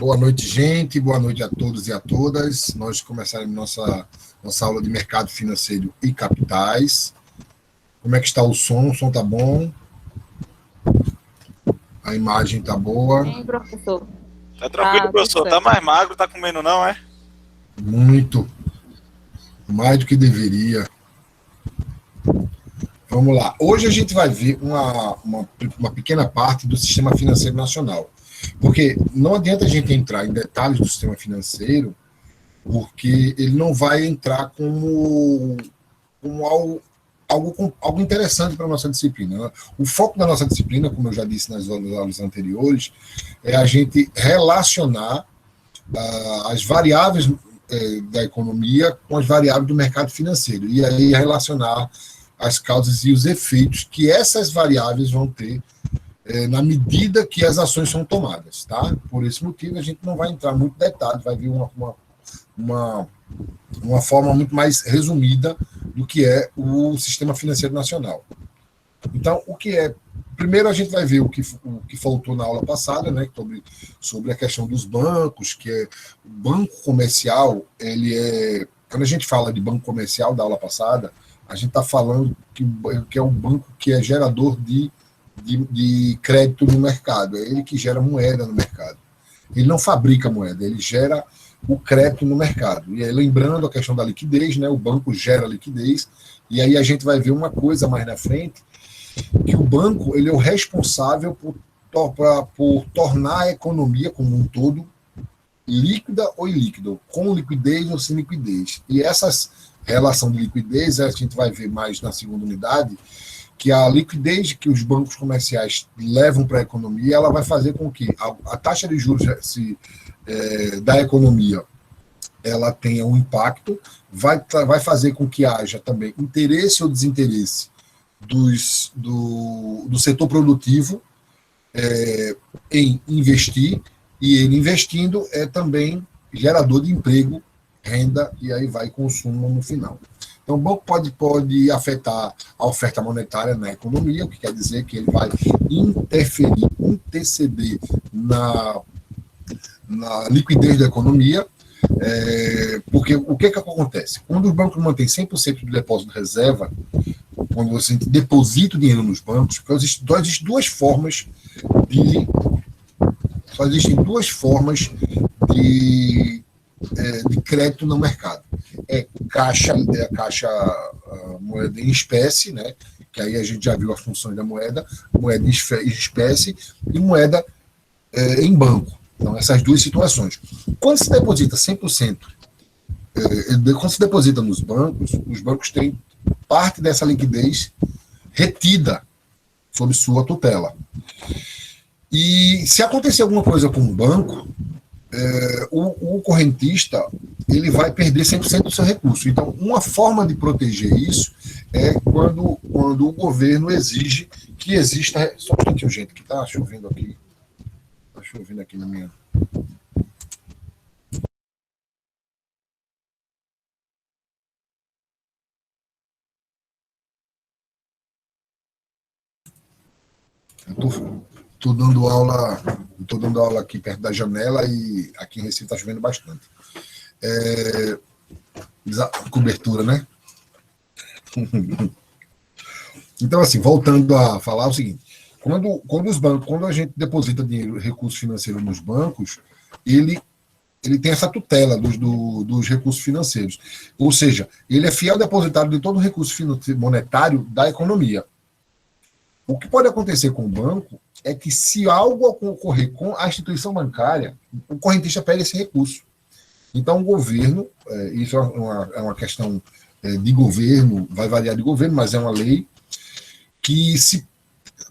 Boa noite, gente. Boa noite a todos e a todas. Nós começaremos nossa aula de mercado financeiro e capitais. Como é que está o som? O som está bom? A imagem está boa? Sim, professor. Tá tranquilo, professor. Tá mais magro, tá comendo não, é? Muito. Mais do que deveria. Vamos lá. Hoje a gente vai ver uma pequena parte do sistema financeiro nacional. Porque não adianta a gente entrar em detalhes do sistema financeiro, porque ele não vai entrar como algo interessante para a nossa disciplina. O foco da nossa disciplina, como eu já disse nas aulas anteriores, é a gente relacionar as variáveis da economia com as variáveis do mercado financeiro, e aí relacionar as causas e os efeitos que essas variáveis vão ter na medida que as ações são tomadas, tá? Por esse motivo, a gente não vai entrar muito em detalhe, vai vir uma forma muito mais resumida do que é o sistema financeiro nacional. Então, primeiro a gente vai ver o que faltou na aula passada, né, sobre a questão dos bancos, que é o banco comercial, quando a gente fala de banco comercial da aula passada, a gente está falando que é um banco que é gerador de crédito no mercado, é ele que gera moeda no mercado. Ele não fabrica moeda, ele gera o crédito no mercado. E aí, lembrando a questão da liquidez, né, o banco gera liquidez, e aí a gente vai ver uma coisa mais na frente, que o banco ele é o responsável por tornar a economia como um todo líquida ou ilíquida, com liquidez ou sem liquidez. E essa relação de liquidez, a gente vai ver mais na segunda unidade, que a liquidez que os bancos comerciais levam para a economia, ela vai fazer com que a taxa de juros da economia ela tenha um impacto, vai fazer com que haja também interesse ou desinteresse do setor produtivo em investir, e ele investindo é também gerador de emprego, renda, e aí vai consumo no final. Então, o banco pode afetar a oferta monetária na economia, o que quer dizer que ele vai interceder na liquidez da economia, porque o que acontece? Quando os bancos mantêm 100% do depósito de reserva, quando você deposita o dinheiro nos bancos, só existem duas formas de crédito no mercado. Caixa moeda em espécie, né? Que aí a gente já viu as funções da moeda em espécie e moeda em banco. Então, essas duas situações. Quando se deposita 100%, quando se deposita nos bancos, os bancos têm parte dessa liquidez retida sob sua tutela. E se acontecer alguma coisa com o banco, o correntista ele vai perder 100% do seu recurso. Então, uma forma de proteger isso é quando o governo exige que exista... Só um instantinho, gente, que está chovendo aqui. Está chovendo aqui na minha... Estou dando aula aqui perto da janela e aqui em Recife está chovendo bastante. Cobertura, né? Então, assim, voltando a falar o seguinte, quando a gente deposita dinheiro, recurso financeiro nos bancos, ele tem essa tutela dos recursos financeiros. Ou seja, ele é fiel depositário de todo o recurso monetário da economia. O que pode acontecer com o banco é que, se algo ocorrer com a instituição bancária, o correntista pega esse recurso. Então, o governo, isso é uma questão de governo, vai variar de governo, mas é uma lei, que se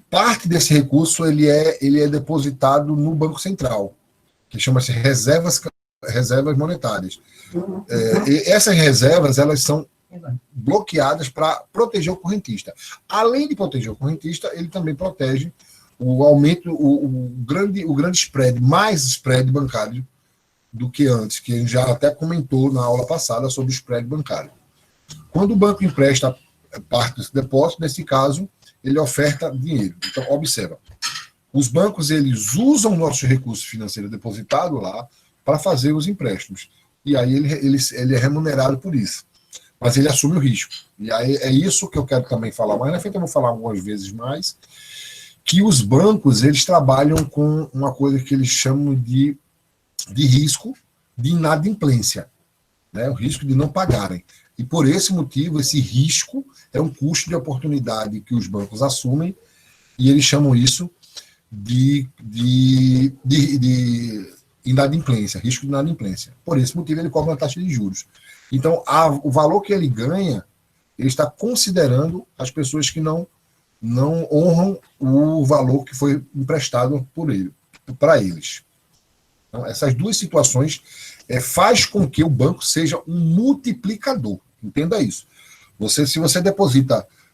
parte desse recurso ele é depositado no Banco Central, que chama-se reservas monetárias. E essas reservas, elas são bloqueadas para proteger o correntista. Além de proteger o correntista, ele também protege o aumento, o grande spread, mais spread bancário do que antes, que a gente já até comentou na aula passada sobre o spread bancário. Quando o banco empresta parte desse depósito, nesse caso, ele oferta dinheiro. Então, observa, os bancos eles usam nossos recursos financeiros depositados lá para fazer os empréstimos. E aí ele é remunerado por isso. Mas ele assume o risco. E aí é isso que eu quero também falar mais na frente, eu vou falar algumas vezes mais, que os bancos eles trabalham com uma coisa que eles chamam de risco de inadimplência, né? O risco de não pagarem. E por esse motivo, esse risco é um custo de oportunidade que os bancos assumem, e eles chamam isso de inadimplência, risco de inadimplência. Por esse motivo, ele cobra uma taxa de juros. Então, o valor que ele ganha, ele está considerando as pessoas que não honram o valor que foi emprestado para eles. Então, essas duas situações faz com que o banco seja um multiplicador. Entenda isso.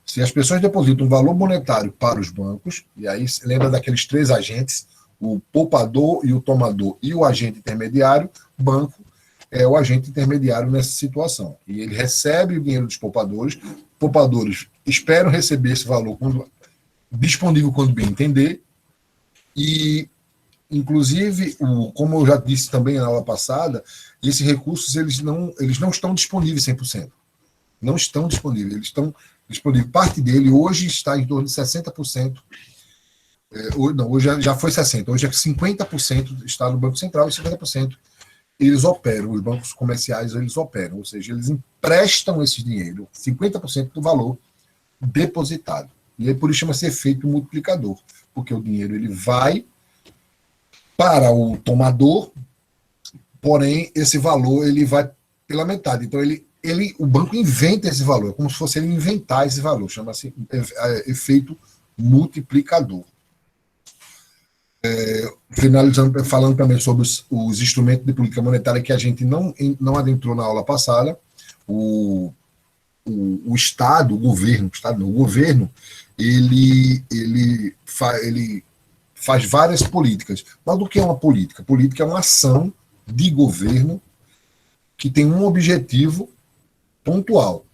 Se as pessoas depositam um valor monetário para os bancos, e aí lembra daqueles 3 agentes, o poupador e o tomador e o agente intermediário, o banco é o agente intermediário nessa situação. E ele recebe o dinheiro dos poupadores esperam receber esse valor disponível quando bem entender, e inclusive, como eu já disse também na aula passada, esses recursos eles não estão disponíveis 100%. Não estão disponíveis. Eles estão disponíveis. Parte dele hoje está em torno de 60%. Hoje já foi 60%. Hoje é 50% está no Banco Central e 50% eles operam. Os bancos comerciais eles operam. Ou seja, eles emprestam esse dinheiro, 50% do valor depositado. E aí por isso chama-se efeito multiplicador. Porque o dinheiro ele vai para o tomador, porém, esse valor ele vai pela metade. Então, o banco inventa esse valor, é como se fosse ele inventar esse valor, chama-se efeito multiplicador. Finalizando, falando também sobre os instrumentos de política monetária que a gente não adentrou na aula passada, o Estado, o governo, ele faz várias políticas. Mas do que é uma política? Política é uma ação de governo que tem um objetivo pontual.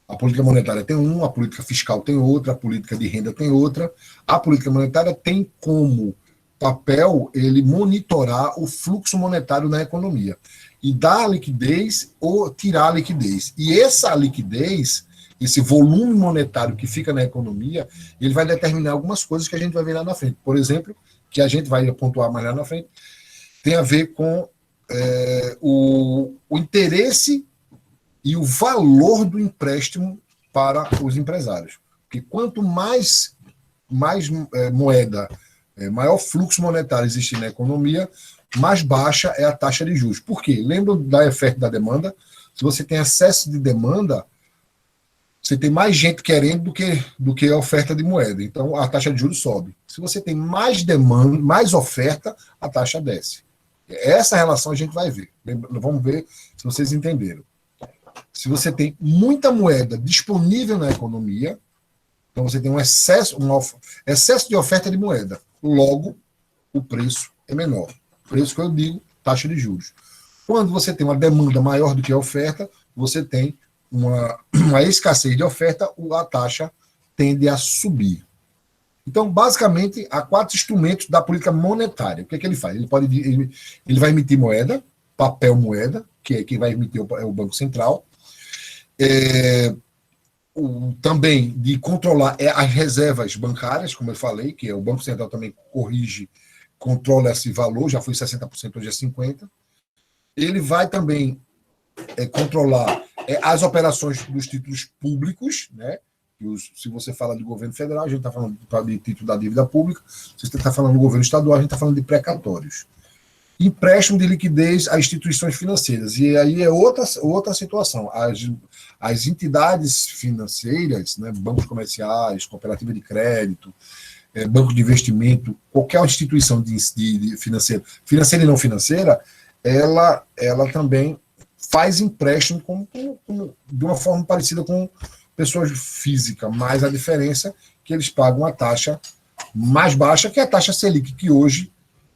A política monetária tem um, a política fiscal tem outra, a política de renda tem outra. A política monetária tem como papel ele monitorar o fluxo monetário na economia e dar liquidez ou tirar liquidez. E essa liquidez, esse volume monetário que fica na economia, ele vai determinar algumas coisas que a gente vai ver lá na frente. Por exemplo, que a gente vai pontuar mais lá na frente, tem a ver com o interesse e o valor do empréstimo para os empresários. Porque quanto mais moeda, maior fluxo monetário existe na economia, mais baixa é a taxa de juros. Por quê? Lembra da oferta e da demanda? Se você tem excesso de demanda, você tem mais gente querendo do que a oferta de moeda. Então, a taxa de juros sobe. Se você tem mais demanda, mais oferta, a taxa desce. Essa relação a gente vai ver. Vamos ver se vocês entenderam. Se você tem muita moeda disponível na economia, então você tem um excesso de oferta de moeda. Logo, o preço é menor. Por isso que eu digo taxa de juros. Quando você tem uma demanda maior do que a oferta, você tem uma escassez de oferta, a taxa tende a subir. Então, basicamente, há 4 instrumentos da política monetária. O que é que ele faz? Ele vai emitir moeda, papel moeda, que é quem vai emitir o Banco Central. Também de controlar as reservas bancárias, como eu falei, que o Banco Central também controla esse valor, já foi 60%, hoje é 50%. Ele vai também controlar as operações dos títulos públicos, né? Se você fala de governo federal, a gente está falando de título da dívida pública. Se você está falando do governo estadual, a gente está falando de precatórios. Empréstimo de liquidez a instituições financeiras. E aí é outra situação. As entidades financeiras, né, bancos comerciais, cooperativa de crédito, banco de investimento, qualquer instituição de financeira e não financeira, ela também faz empréstimo de uma forma parecida com pessoas físicas, mas a diferença é que eles pagam a taxa mais baixa, que é a taxa Selic, que hoje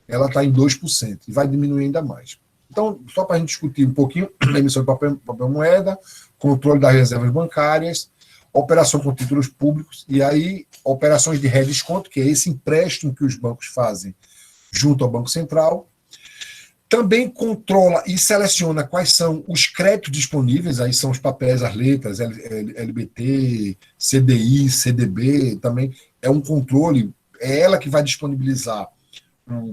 ela está em 2%, e vai diminuir ainda mais. Então, só para a gente discutir um pouquinho a emissão de papel moeda, controle das reservas bancárias, operação com títulos públicos, e aí operações de redesconto, que é esse empréstimo que os bancos fazem junto ao Banco Central. Também controla e seleciona quais são os créditos disponíveis, aí são os papéis, as letras, LBT, CDI, CDB, também é um controle, é ela que vai disponibilizar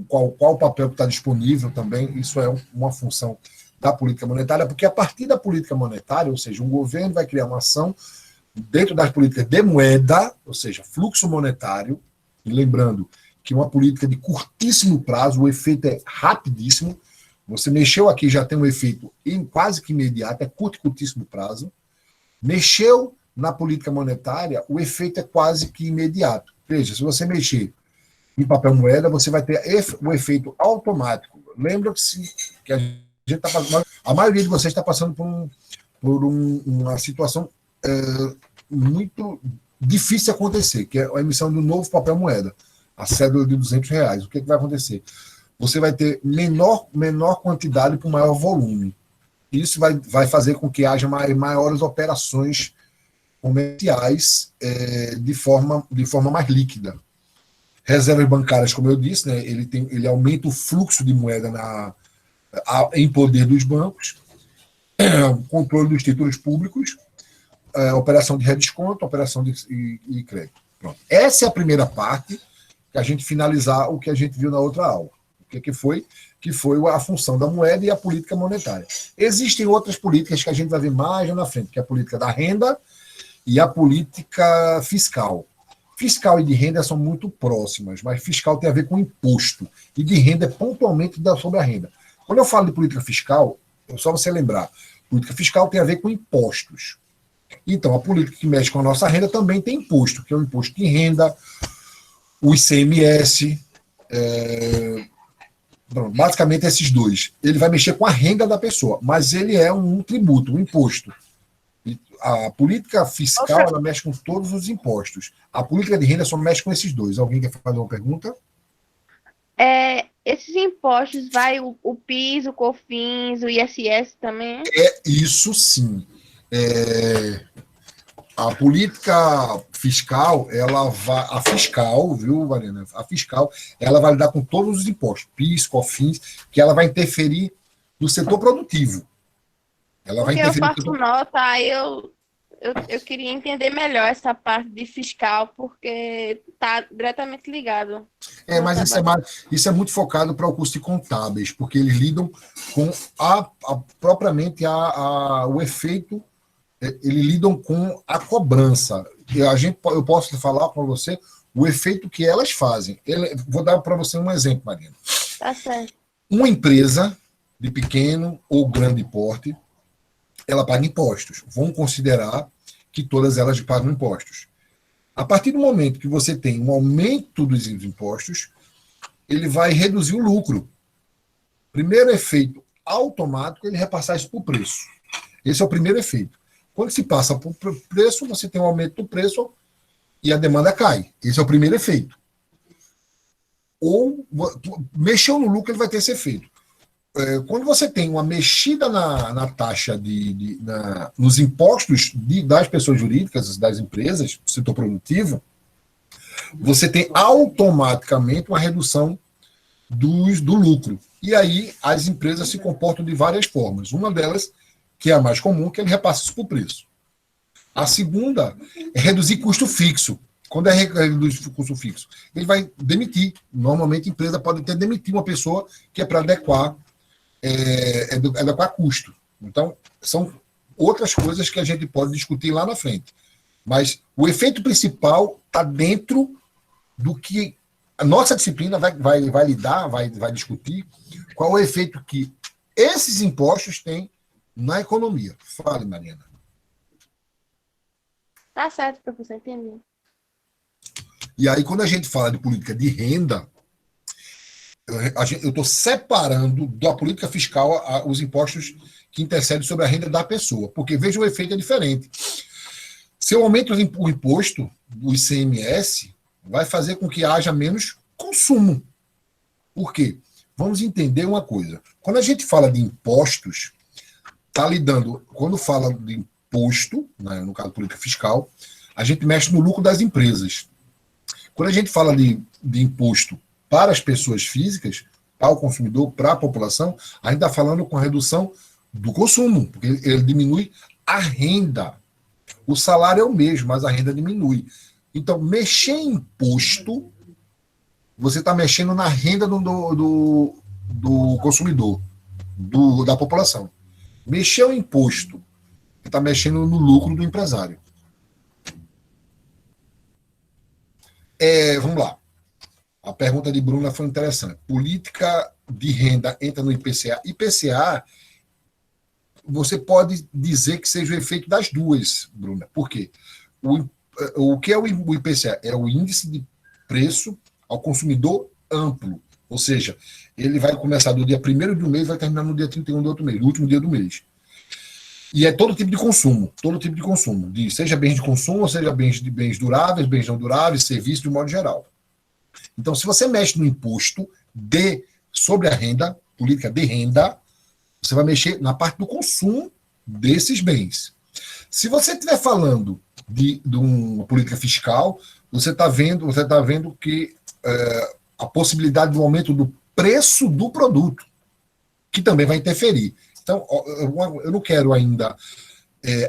qual papel que está disponível também, isso é uma função da política monetária, porque a partir da política monetária, ou seja, um governo vai criar uma ação dentro das políticas de moeda, ou seja, fluxo monetário, e lembrando que uma política de curtíssimo prazo, o efeito é rapidíssimo, você mexeu aqui, já tem um efeito quase que imediato, é curtíssimo prazo. Mexeu na política monetária, o efeito é quase que imediato. Veja, se você mexer em papel moeda, você vai ter o efeito automático. Lembra-se que a gente está passando, a maioria de vocês está passando por uma situação muito difícil de acontecer, que é a emissão de um novo papel moeda, a cédula de R$200. O que vai acontecer? Você vai ter menor quantidade para maior volume. Isso vai fazer com que haja maiores operações comerciais de forma mais líquida. Reservas bancárias, como eu disse, né, ele aumenta o fluxo de moeda em poder dos bancos, controle dos títulos públicos, operação de redesconto, operação de crédito. Pronto. Essa é a primeira parte, que a gente finalizar o que a gente viu na outra aula. Que foi a função da moeda e a política monetária. Existem outras políticas que a gente vai ver mais na frente, que é a política da renda e a política fiscal. Fiscal e de renda são muito próximas, mas fiscal tem a ver com imposto, e de renda é pontualmente sobre a renda. Quando eu falo de política fiscal, é só você lembrar, política fiscal tem a ver com impostos. Então, a política que mexe com a nossa renda também tem imposto, que é o imposto de renda, o ICMS, basicamente esses dois. Ele vai mexer com a renda da pessoa, mas ele é um tributo, um imposto. A política fiscal, ela mexe com todos os impostos. A política de renda só mexe com esses dois. Alguém quer fazer uma pergunta? Esses impostos, vai o PIS, o COFINS, o ISS também? Isso sim. A política fiscal, a fiscal, viu, Mariana? A fiscal, ela vai lidar com todos os impostos, PIS, COFINS, que ela vai interferir no setor produtivo. Porque eu faço nota, aí eu queria entender melhor essa parte de fiscal, porque está diretamente ligado. Mas isso é muito focado para o curso de contábeis, porque eles lidam com propriamente o efeito. Eles lidam com a cobrança. Eu posso falar para você o efeito que elas fazem. Vou dar para você um exemplo, Marina. Tá certo. Uma empresa de pequeno ou grande porte, ela paga impostos. Vamos considerar que todas elas pagam impostos. A partir do momento que você tem um aumento dos impostos, ele vai reduzir o lucro. Primeiro efeito automático, ele repassar isso para o preço. Esse é o primeiro efeito. Quando se passa para o preço, você tem um aumento do preço e a demanda cai. Esse é o primeiro efeito. Ou mexeu no lucro, ele vai ter esse efeito. Quando você tem uma mexida na taxa nos impostos das pessoas jurídicas, das empresas, do setor produtivo, você tem automaticamente uma redução do lucro. E aí as empresas se comportam de várias formas. Uma delas, que é a mais comum, que ele repassa isso para o preço. A segunda é reduzir custo fixo. Quando é reduzir custo fixo? Ele vai demitir. Normalmente a empresa pode até demitir uma pessoa que é para adequar custo. Então, são outras coisas que a gente pode discutir lá na frente. Mas o efeito principal está dentro do que a nossa disciplina vai lidar, vai discutir qual é o efeito que esses impostos têm na economia. Fale, Mariana. Tá certo, professor, entendi. E aí, quando a gente fala de política de renda, eu estou separando da política fiscal os impostos que intercedem sobre a renda da pessoa, porque veja, o efeito é diferente. Se eu aumento o imposto do ICMS, vai fazer com que haja menos consumo. Por quê? Vamos entender uma coisa. Quando a gente fala de impostos, está lidando, quando fala imposto, né, no caso política fiscal, a gente mexe no lucro das empresas. Quando a gente fala de imposto para as pessoas físicas, para o consumidor, para a população, a gente está falando com a redução do consumo, porque ele diminui a renda. O salário é o mesmo, mas a renda diminui. Então, mexer em imposto, você está mexendo na renda do consumidor, da população. Mexer o imposto, você está mexendo no lucro do empresário. Vamos lá. A pergunta de Bruna foi interessante. Política de renda entra no IPCA. IPCA, você pode dizer que seja o efeito das duas, Bruna. Por quê? O que é o IPCA? É o índice de preço ao consumidor amplo. Ou seja, ele vai começar do dia 1º de um mês e vai terminar no dia 31 do outro mês, no último dia do mês. E é todo tipo de consumo, seja bens de consumo, seja bens duráveis, bens não duráveis, serviços de modo geral. Então, se você mexe no imposto sobre a renda, política de renda, você vai mexer na parte do consumo desses bens. Se você estiver falando de uma política fiscal, você está vendo que a possibilidade do aumento do preço do produto, que também vai interferir. Então, eu não quero ainda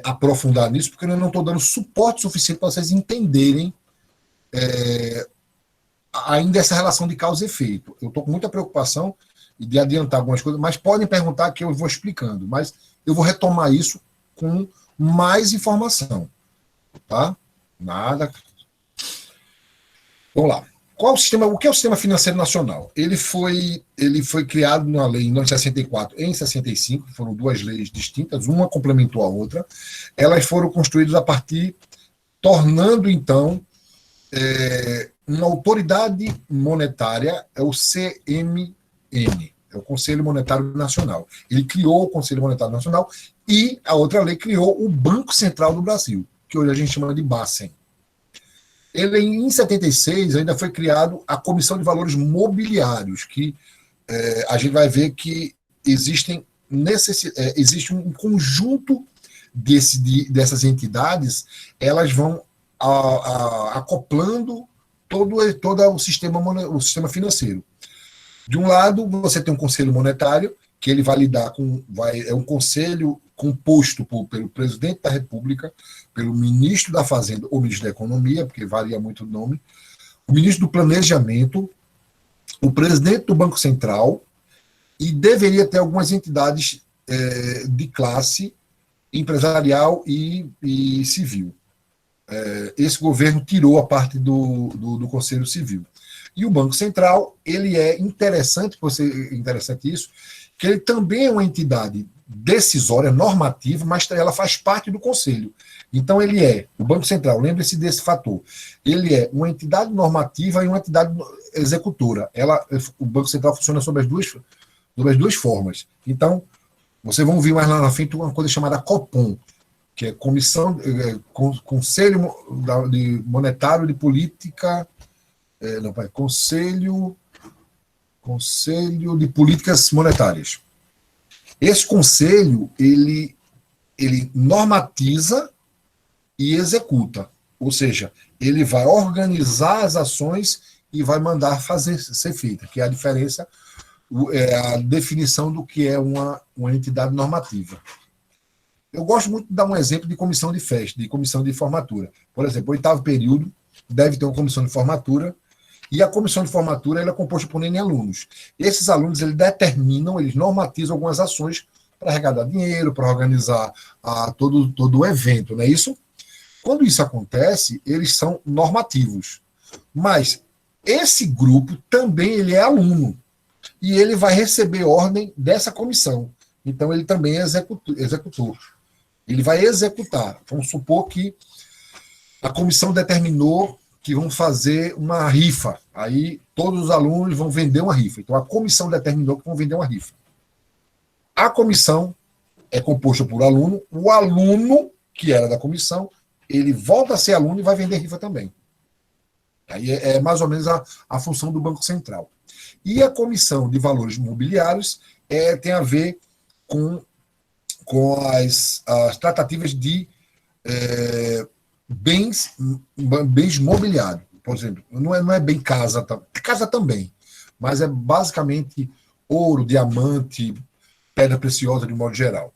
aprofundar nisso, porque eu não estou dando suporte suficiente para vocês entenderem ainda essa relação de causa e efeito. Eu estou com muita preocupação de adiantar algumas coisas, mas podem perguntar que eu vou explicando. Mas eu vou retomar isso com mais informação. Tá? Nada. Vamos lá. O que é o Sistema Financeiro Nacional? Ele foi criado numa lei em 1964 e em 65, foram duas leis distintas, uma complementou a outra. Elas foram construídas a partir, tornando, então, uma autoridade monetária, é o CMN, é o Conselho Monetário Nacional. Ele criou o Conselho Monetário Nacional e a outra lei criou o Banco Central do Brasil, que hoje a gente chama de Bacen. Ele, em 76, ainda foi criado a Comissão de Valores Mobiliários, que a gente vai ver que existe um conjunto dessas entidades, elas vão acoplando todo o sistema financeiro. De um lado, você tem um conselho monetário, que ele vai lidar é um conselho composto pelo presidente da República, pelo ministro da Fazenda ou ministro da Economia, porque varia muito o nome, o ministro do Planejamento, o presidente do Banco Central, e deveria ter algumas entidades de classe empresarial e civil. Esse governo tirou a parte do Conselho Civil. E o Banco Central, ele é interessante isso, que ele também é uma entidade decisória, normativa, mas ela faz parte do Conselho. Então, o Banco Central, lembre-se desse fator, ele é uma entidade normativa e uma entidade executora. O Banco Central funciona sobre as duas formas. Então, vocês vão ver mais lá na frente uma coisa chamada COPOM, que é Conselho Monetário de Política... Conselho de Políticas Monetárias. Esse conselho, ele normatiza e executa, ou seja, ele vai organizar as ações e vai mandar ser feita, que é a diferença, a definição do que é uma entidade normativa. Eu gosto muito de dar um exemplo de comissão de festa, de comissão de formatura. Por exemplo, o 8º período deve ter uma comissão de formatura, e a comissão de formatura é composta por N alunos. Esses alunos, eles normatizam algumas ações para arrecadar dinheiro, para organizar todo o evento, não é isso? Quando isso acontece, eles são normativos. Mas esse grupo também ele é aluno, e ele vai receber ordem dessa comissão. Então, ele também é executor. Ele vai executar. Vamos supor que a comissão determinou que vão fazer uma rifa. Aí todos os alunos vão vender uma rifa. Então a comissão determinou que vão vender uma rifa. A comissão é composta por aluno. O aluno, que era da comissão, ele volta a ser aluno e vai vender rifa também. Aí é mais ou menos a função do Banco Central. E a Comissão de Valores Mobiliários tem a ver com com as tratativas de bens mobiliários. Por exemplo, não é bem casa também, mas é basicamente ouro, diamante, pedra preciosa de modo geral.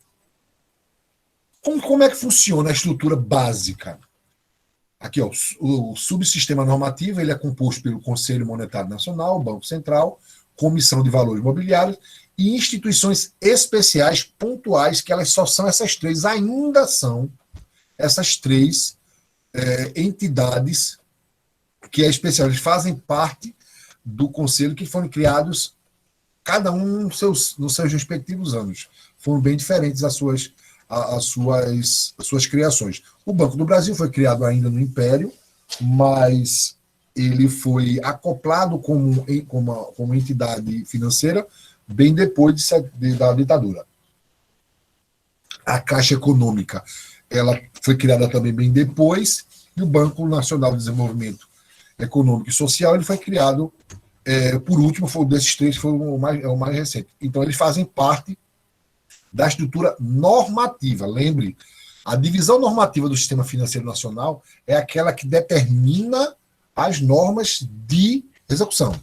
Como é que funciona a estrutura básica? Aqui, ó, o subsistema normativo ele é composto pelo Conselho Monetário Nacional, Banco Central, Comissão de Valores Mobiliários e instituições especiais pontuais, que elas só são essas três, ainda são essas três entidades que é especial. Eles fazem parte do Conselho, que foram criados, cada um nos seus respectivos anos. Foram bem diferentes as suas criações. O Banco do Brasil foi criado ainda no Império, mas ele foi acoplado como entidade financeira bem depois da ditadura. A Caixa Econômica ela foi criada também bem depois, e o Banco Nacional de Desenvolvimento Econômico e Social ele foi criado, por último, foi desses três, foi o mais recente. Então, eles fazem parte da estrutura normativa. Lembre, a divisão normativa do Sistema Financeiro Nacional é aquela que determina as normas de execução.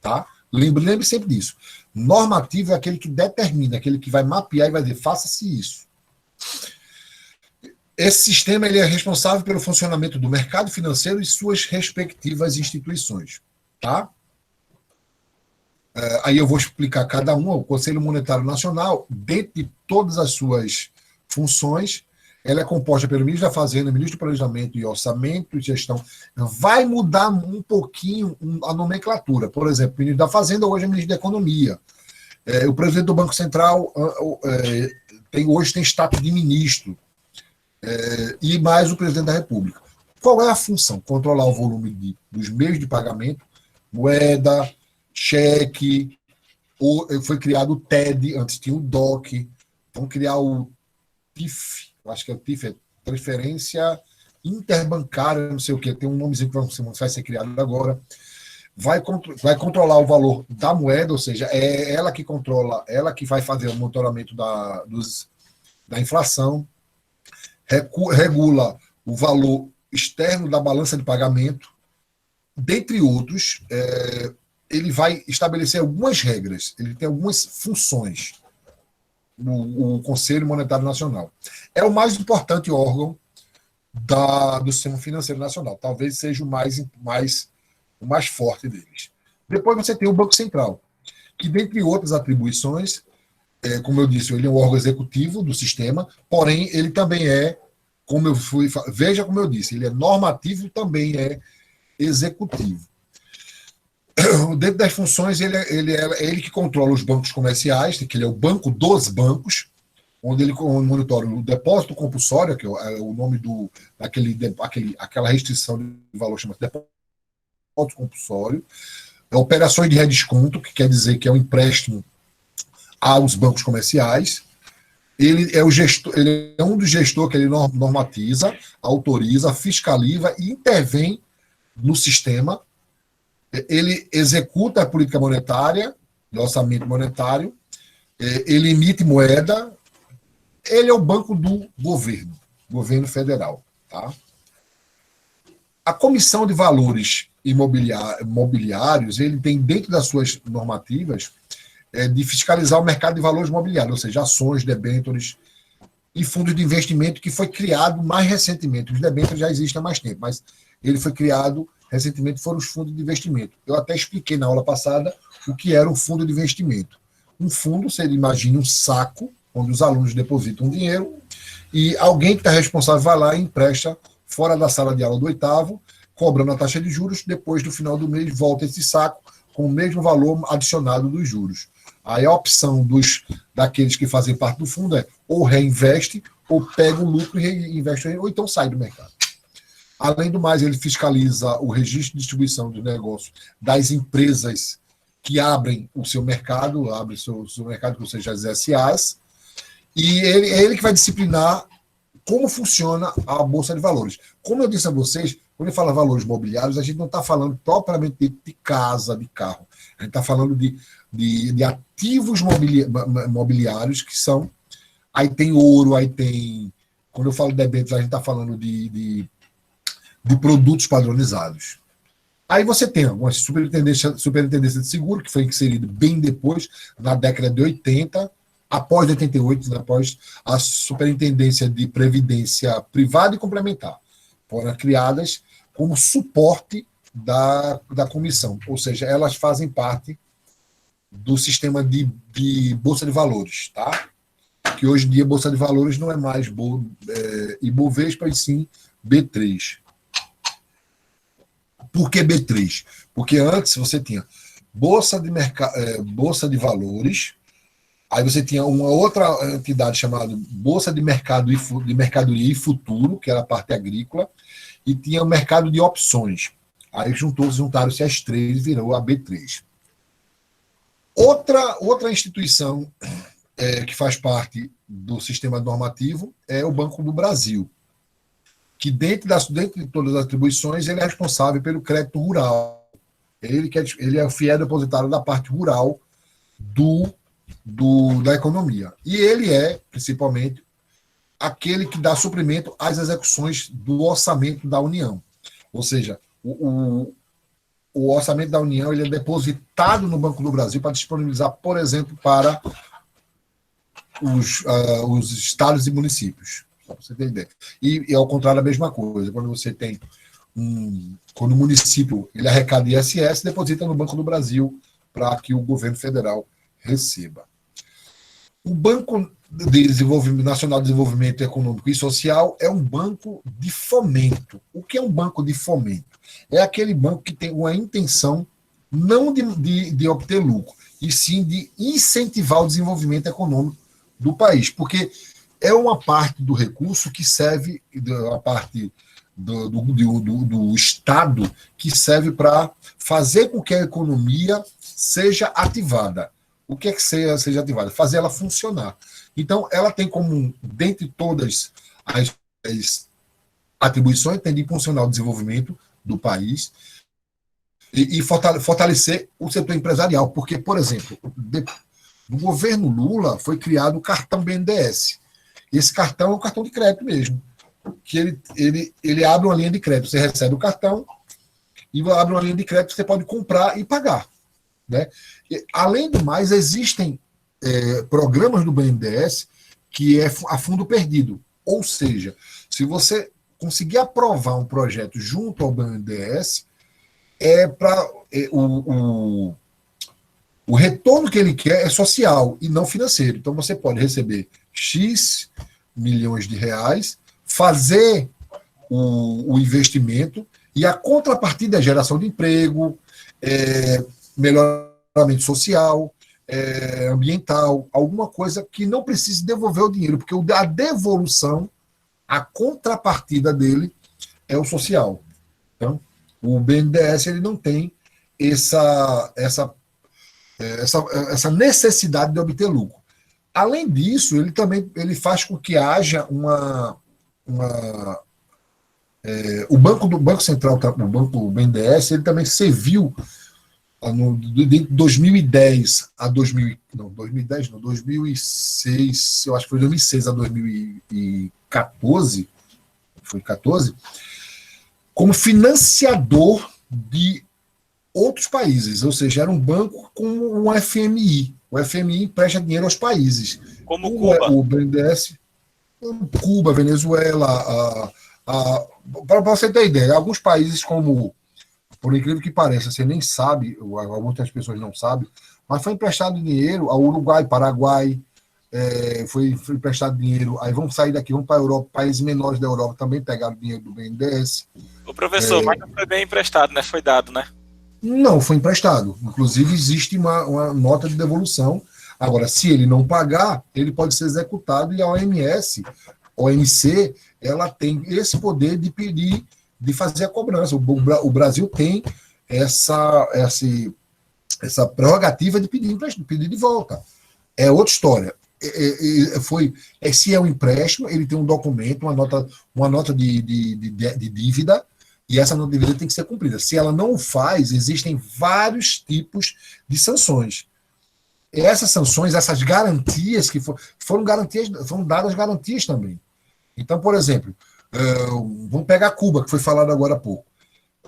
Tá? Lembre sempre disso. Normativo é aquele que determina, aquele que vai mapear e vai dizer, faça-se isso. Esse sistema ele é responsável pelo funcionamento do mercado financeiro e suas respectivas instituições. Tá? Aí eu vou explicar cada um. O Conselho Monetário Nacional, dentro de todas as suas funções, ela é composta pelo ministro da Fazenda, ministro do Planejamento e Orçamento e Gestão. Vai mudar um pouquinho a nomenclatura. Por exemplo, o ministro da Fazenda hoje é ministro da Economia. O presidente do Banco Central hoje tem status de ministro. E mais o presidente da República. Qual é a função? Controlar o volume dos meios de pagamento, moeda, cheque, foi criado o TED, antes tinha o DOC, vão criar o TIF, acho que é o TIF, é Transferência Interbancária, não sei o que, tem um nomezinho que vai ser criado agora. Vai controlar o valor da moeda, ou seja, é ela que controla, ela que vai fazer o monitoramento da inflação, regula o valor externo da balança de pagamento, dentre outros. Ele vai estabelecer algumas regras, ele tem algumas funções, o Conselho Monetário Nacional. É o mais importante órgão do Sistema Financeiro Nacional, talvez seja o mais forte deles. Depois você tem o Banco Central, que, dentre outras atribuições, como eu disse, ele é um órgão executivo do sistema, porém, ele também veja como eu disse, ele é normativo e também é executivo. Dentro das funções, ele que controla os bancos comerciais, que ele é o banco dos bancos, onde ele monitora o depósito compulsório, que é o nome aquela restrição de valor chamada depósito compulsório, operações de redesconto, que quer dizer que é um empréstimo aos bancos comerciais. Ele é um dos gestores que ele normatiza, autoriza, fiscaliza e intervém no sistema. Ele executa a política monetária, o orçamento monetário, ele emite moeda, ele é o banco do governo federal. Tá? A Comissão de Valores Imobiliários, ele tem dentro das suas normativas de fiscalizar o mercado de valores imobiliários, ou seja, ações, debêntures e fundos de investimento, que foi criado mais recentemente. Os debêntures já existem há mais tempo, mas ele foi criado recentemente, foram os fundos de investimento. Eu até expliquei na aula passada o que era um fundo de investimento. Um fundo, você imagina um saco, onde os alunos depositam dinheiro, e alguém que está responsável vai lá e empresta fora da sala de aula do 8º, cobrando a taxa de juros, depois do final do mês volta esse saco com o mesmo valor adicionado dos juros. Aí a opção daqueles que fazem parte do fundo é ou reinveste, ou pega o lucro e reinveste, ou então sai do mercado. Além do mais, ele fiscaliza o registro de distribuição de negócios das empresas que abrem o seu mercado, abre o seu mercado, ou seja, as SAs, e é ele que vai disciplinar como funciona a Bolsa de Valores. Como eu disse a vocês, quando ele fala valores mobiliários, a gente não está falando propriamente de casa, de carro. A gente está falando de ativos mobiliários, que são aí tem ouro, aí tem... Quando eu falo de debêntures, a gente está falando de produtos padronizados. Aí você tem algumas superintendência de seguro, que foi inserido bem depois, na década de 80, após 88, após a Superintendência de Previdência Privada e Complementar. Foram criadas como suporte da comissão, ou seja, elas fazem parte do sistema de Bolsa de Valores, tá? Que hoje em dia Bolsa de Valores não é mais Ibovespa, e sim B3. Por que B3? Porque antes você tinha Bolsa de Valores, aí você tinha uma outra entidade chamada Bolsa de Mercadoria e Futuro, que era a parte agrícola, e tinha o mercado de opções. Aí juntaram-se as três e virou a B3. Outra instituição que faz parte do sistema normativo é o Banco do Brasil, que dentro de todas as atribuições ele é responsável pelo crédito rural. Ele é o fiel depositário da parte rural da economia. E ele é, principalmente, aquele que dá suprimento às execuções do orçamento da União. Ou seja, o orçamento da União ele é depositado no Banco do Brasil para disponibilizar, por exemplo, para os estados e municípios. Só para você ter ideia. E ao contrário, a mesma coisa. Quando você tem quando o município ele arrecada ISS, deposita no Banco do Brasil para que o governo federal receba. O Banco Nacional de Desenvolvimento Econômico e Social é um banco de fomento. O que é um banco de fomento? É aquele banco que tem uma intenção não de obter lucro, e sim de incentivar o desenvolvimento econômico do país, porque é uma parte do recurso que serve, a parte do Estado, que serve para fazer com que a economia seja ativada. O que é que seja ativada? Fazer ela funcionar. Então, ela tem como, dentre todas as atribuições, tem de impulsionar o desenvolvimento do país e fortalecer o setor empresarial. Porque, por exemplo, no governo Lula foi criado o cartão BNDES. Esse cartão é um cartão de crédito mesmo, que ele abre uma linha de crédito. Você recebe o cartão e abre uma linha de crédito que você pode comprar e pagar. Né? E, além do mais, existem programas do BNDES que é a fundo perdido. Ou seja, se você conseguir aprovar um projeto junto ao BNDES, o retorno que ele quer é social e não financeiro. Então você pode receber X milhões de reais, fazer o investimento e a contrapartida é geração de emprego, melhoramento social, ambiental, alguma coisa que não precise devolver o dinheiro, porque a devolução, a contrapartida dele é o social. Então, o BNDES ele não tem essa necessidade de obter lucro. Além disso, ele faz com que haja o Banco Central, o Banco BNDES, ele também serviu de 2010 a 2006, eu acho que foi 2006 a 2014, foi 14, como financiador de outros países, ou seja, era um banco como um FMI. O FMI empresta dinheiro aos países. Como Cuba. O BNDES, Cuba, Venezuela, para você ter ideia, alguns países como, por incrível que pareça, você nem sabe, muitas pessoas não sabem, mas foi emprestado dinheiro ao Uruguai, Paraguai, foi emprestado dinheiro, aí vamos sair daqui, vamos para a Europa, países menores da Europa também pegaram dinheiro do BNDES. O professor, mas não foi bem emprestado, né? Foi dado, né? Não, foi emprestado. Inclusive, existe uma nota de devolução. Agora, se ele não pagar, ele pode ser executado e a OMC, ela tem esse poder de pedir, de fazer a cobrança. O Brasil tem essa prerrogativa de pedir de volta. É outra história. Se é um empréstimo, ele tem um documento, uma nota de dívida, e essa nota de dívida tem que ser cumprida. Se ela não o faz, existem vários tipos de sanções. essas sanções, essas garantias foram dadas garantias também. Então, por exemplo, vamos pegar Cuba, que foi falado agora há pouco.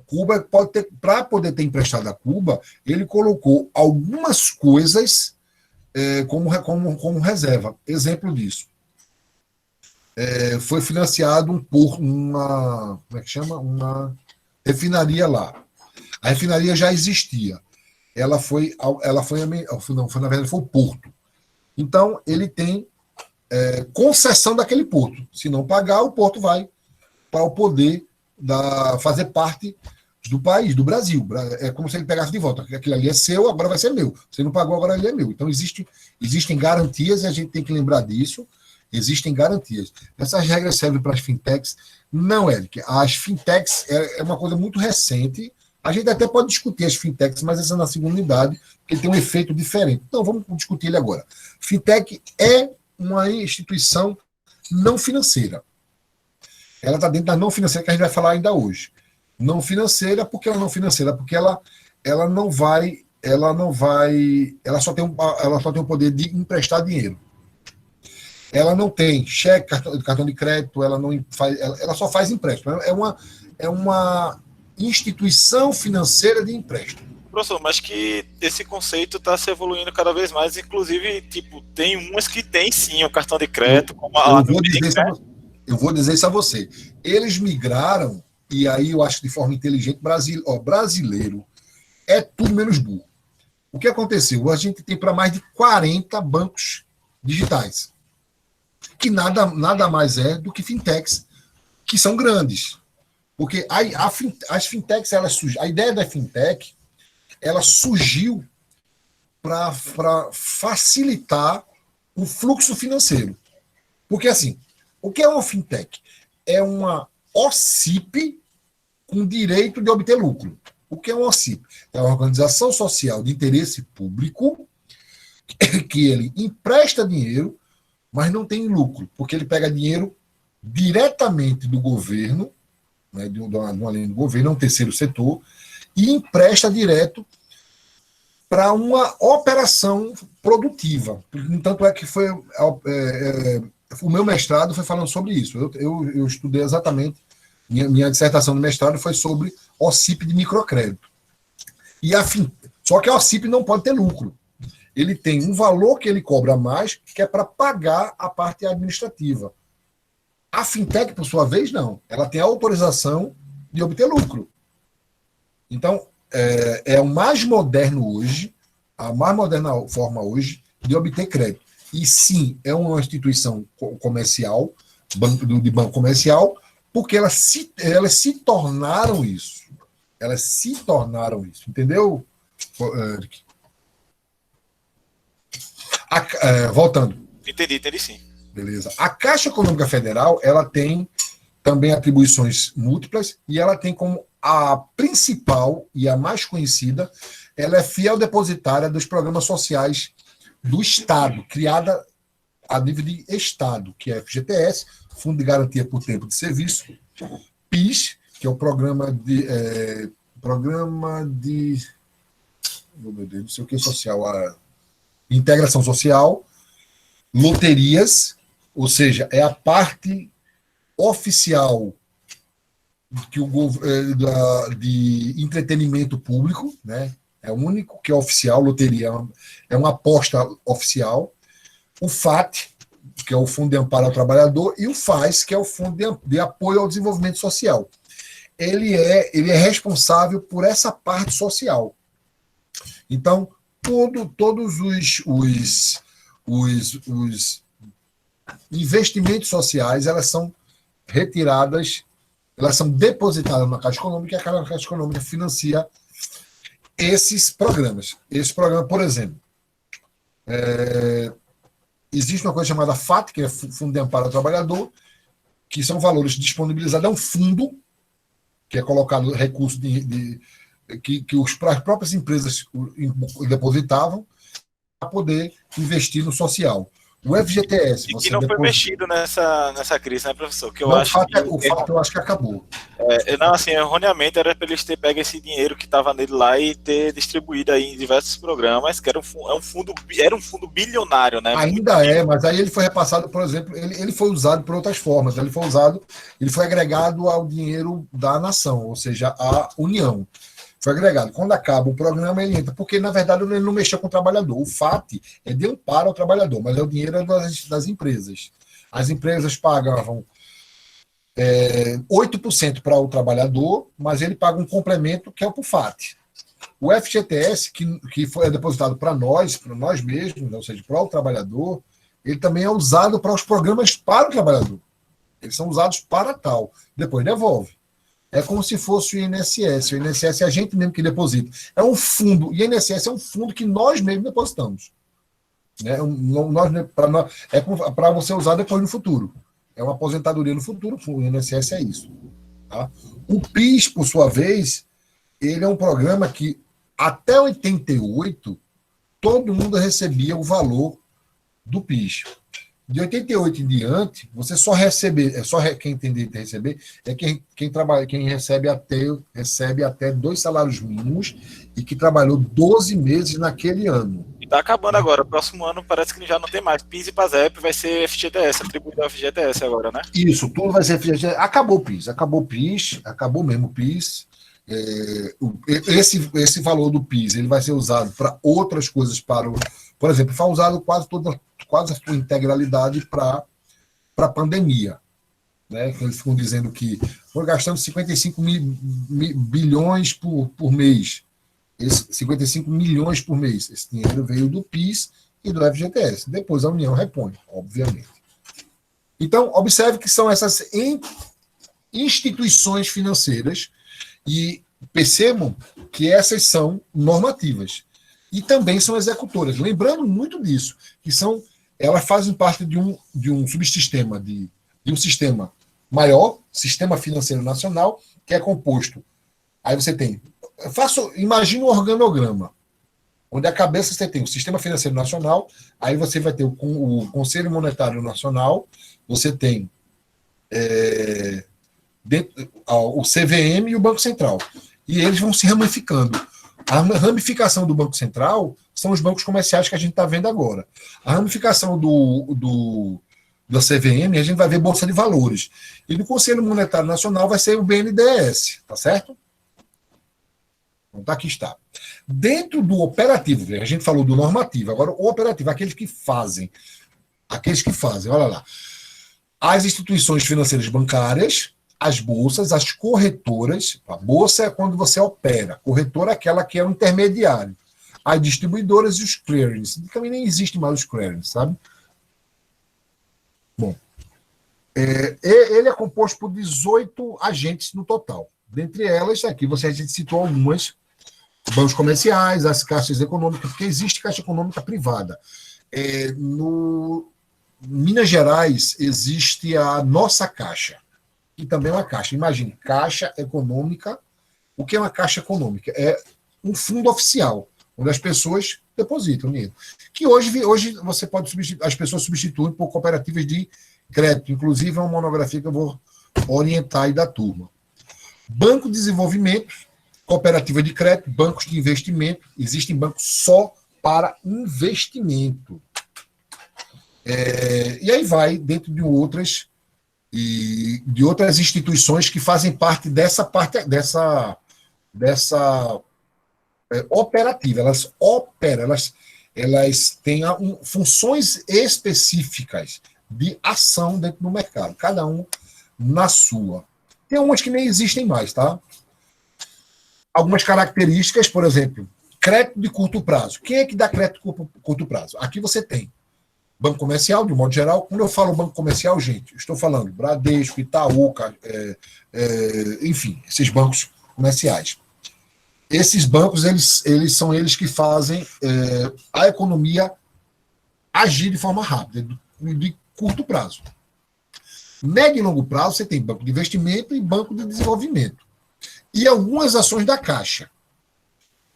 Cuba pode ter, para poder ter emprestado a Cuba, ele colocou algumas coisas como reserva. Exemplo disso. Foi financiado uma refinaria lá. A refinaria já existia. Na verdade, foi o porto. Então, ele tem concessão daquele porto. Se não pagar, o porto vai para o poder fazer parte do país, do Brasil. É como se ele pegasse de volta. Aquilo ali é seu, agora vai ser meu. Você não pagou, agora ele é meu. Então, existem garantias e a gente tem que lembrar disso. Existem garantias. Essas regras servem para as fintechs? Não, Eric. As fintechs é uma coisa muito recente. A gente até pode discutir as fintechs, mas essa é na segunda unidade, porque tem um efeito diferente. Então, vamos discutir ele agora. Fintech é uma instituição não financeira. Ela está dentro da não financeira, que a gente vai falar ainda hoje. Não financeira, por que ela não financeira? Porque ela só tem o poder de emprestar dinheiro. Ela não tem cheque, cartão de crédito, ela só faz empréstimo. É uma instituição financeira de empréstimo. Professor, mas que esse conceito está se evoluindo cada vez mais, inclusive, tem umas que tem sim o cartão de crédito, eu vou dizer isso a você. Eles migraram, e aí eu acho de forma inteligente, brasileiro é tudo menos burro. O que aconteceu? A gente tem para mais de 40 bancos digitais, que nada mais é do que fintechs, que são grandes. Porque as fintechs, a ideia da fintech, ela surgiu para facilitar o fluxo financeiro. Porque, assim, o que é uma fintech? É uma OCIP com direito de obter lucro. O que é uma OCIP? É uma organização social de interesse público que ele empresta dinheiro, mas não tem lucro, porque ele pega dinheiro diretamente do governo, né, de uma linha do governo, é um terceiro setor, e empresta direto para uma operação produtiva. Tanto é que o meu mestrado foi falando sobre isso. Eu estudei exatamente, minha dissertação de mestrado foi sobre OCIP de microcrédito. Só que a OCIP não pode ter lucro. Ele tem um valor que ele cobra mais, que é para pagar a parte administrativa. A fintech, por sua vez, não. Ela tem a autorização de obter lucro. Então, é o mais moderno hoje, a mais moderna forma hoje de obter crédito. E sim, é uma instituição comercial, de banco comercial, porque elas se tornaram isso. Elas se tornaram isso. Entendeu, Eric? Voltando. Entendi sim. Beleza. A Caixa Econômica Federal, ela tem também atribuições múltiplas e ela tem como a principal e a mais conhecida, ela é fiel depositária dos programas sociais do Estado, criada a nível de Estado, que é FGTS, Fundo de Garantia por Tempo de Serviço, PIS, que é o programa de meu Deus, não sei o que social, a integração social, loterias, ou seja, é a parte oficial de entretenimento público, né? É o único que é oficial, loteria é uma aposta oficial. O FAT, que é o Fundo de Amparo ao Trabalhador, e o FAS, que é o Fundo de Apoio ao Desenvolvimento Social. Ele é responsável por essa parte social. Então, todos os investimentos sociais, elas são retiradas, elas são depositadas na Caixa Econômica, e a Caixa Econômica financia esses programas. Esse programa, por exemplo, existe uma coisa chamada FAT, que é Fundo de Amparo ao Trabalhador, que são valores disponibilizados, é um fundo que é colocado recursos que as próprias empresas depositavam para poder investir no social. O FGTS. E que não foi mexido nessa crise, né, professor? Que eu não, acho o fato eu acho que acabou. Não, assim, erroneamente era para eles ter pego esse dinheiro que estava nele lá e ter distribuído aí em diversos programas, que era um fundo bilionário, né? Ainda é, mas aí ele foi repassado, por exemplo, ele foi usado por outras formas. Ele foi agregado ao dinheiro da nação, ou seja, à União. Foi agregado. Quando acaba o programa, ele entra, porque, na verdade, ele não mexeu com o trabalhador. O FAT é de amparo ao trabalhador, mas é o dinheiro das empresas. As empresas pagavam 8% para o trabalhador, mas ele paga um complemento que é para o FAT. O FGTS, que foi depositado para nós mesmos, ou seja, para o trabalhador, ele também é usado para os programas para o trabalhador. Eles são usados para tal. Depois devolve. É como se fosse o INSS. O INSS é a gente mesmo que deposita. É um fundo. O INSS é um fundo que nós mesmos depositamos. Né? É para você usar depois no futuro. É uma aposentadoria no futuro. O INSS é isso. Tá? O PIS, por sua vez, ele é um programa que, até 88, todo mundo recebia o valor do PIS. De 88 em diante, você só recebe, quem entender de receber, é quem recebe até 2 salários mínimos e que trabalhou 12 meses naquele ano. E está acabando agora. O próximo ano parece que já não tem mais. PIS e PASEP vai ser FGTS, atribuído ao FGTS agora, né? Isso, tudo vai ser FGTS. Acabou o PIS, acabou mesmo o PIS. Esse valor do PIS ele vai ser usado para outras coisas, por exemplo, foi usado quase a sua integralidade para a pandemia. Né? Eles ficam dizendo que foram gastando 55 bilhões por mês. 55 milhões por mês. Esse dinheiro veio do PIS e do FGTS. Depois a União repõe, obviamente. Então, observe que são essas instituições financeiras e percebam que essas são normativas e também são executoras. Lembrando muito disso, que elas fazem parte de um subsistema, de um sistema maior, Sistema Financeiro Nacional, que é composto. Aí você tem. Imagina um organograma, onde a cabeça você tem o Sistema Financeiro Nacional, aí você vai ter o Conselho Monetário Nacional, você tem o CVM e o Banco Central. E eles vão se ramificando. A ramificação do Banco Central são os bancos comerciais que a gente está vendo agora. A ramificação da CVM, a gente vai ver Bolsa de Valores. E do Conselho Monetário Nacional vai ser o BNDES, tá certo? Então, aqui está. Dentro do operativo, a gente falou do normativo, agora o operativo, aqueles que fazem, olha lá. As instituições financeiras bancárias, as bolsas, as corretoras. A bolsa é quando você opera. A corretora é aquela que é um intermediário. As distribuidoras e os clearings. Também nem existe mais os clearings, sabe? Bom, ele é composto por 18 agentes no total. Dentre elas, aqui a gente citou algumas, bancos comerciais, as caixas econômicas, porque existe caixa econômica privada. No Minas Gerais existe a Nossa Caixa, que também é uma caixa. Imagine, Caixa Econômica. O que é uma Caixa Econômica? É um fundo oficial, onde as pessoas depositam dinheiro. Que hoje você pode as pessoas substituem por cooperativas de crédito. Inclusive, é uma monografia que eu vou orientar aí da turma. Banco de Desenvolvimento, cooperativa de crédito, bancos de investimento. Existem bancos só para investimento. E aí vai dentro de outras instituições que fazem parte dessa operativa. Elas operam, elas têm funções específicas de ação dentro do mercado, cada um na sua. Tem umas que nem existem mais, tá? Algumas características, por exemplo, crédito de curto prazo. Quem é que dá crédito de curto prazo? Aqui você tem banco comercial, de um modo geral. Quando eu falo banco comercial, gente, estou falando Bradesco, Itaú, enfim, esses bancos comerciais. Esses bancos, eles são eles que fazem a economia agir de forma rápida, de curto prazo. Médio e longo prazo, você tem banco de investimento e banco de desenvolvimento. E algumas ações da Caixa.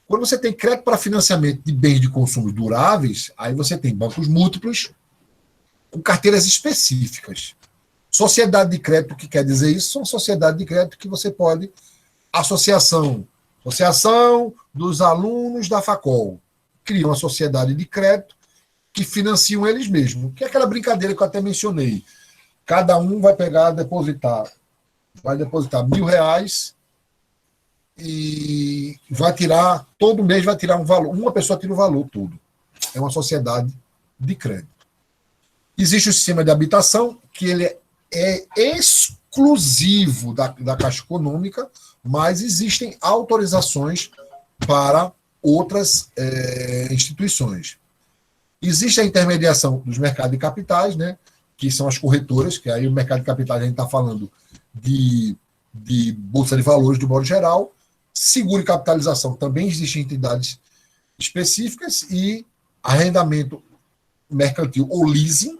Quando você tem crédito para financiamento de bens de consumo duráveis, aí você tem bancos múltiplos, com carteiras específicas. Sociedade de crédito, o que quer dizer isso? São sociedades de crédito que você pode... Associação dos alunos da Facol. Cria uma sociedade de crédito que financiam eles mesmos. Que é aquela brincadeira que eu até mencionei. Cada um vai depositar R$1.000 e vai tirar, todo mês vai tirar um valor. Uma pessoa tira o valor todo. É uma sociedade de crédito. Existe o sistema de habitação, que ele é exclusivo da Caixa Econômica, mas existem autorizações para outras instituições. Existe a intermediação dos mercados de capitais, né, que são as corretoras, que aí o mercado de capitais a gente está falando de bolsa de valores de modo geral. Seguro e capitalização também existem entidades específicas, e arrendamento mercantil ou leasing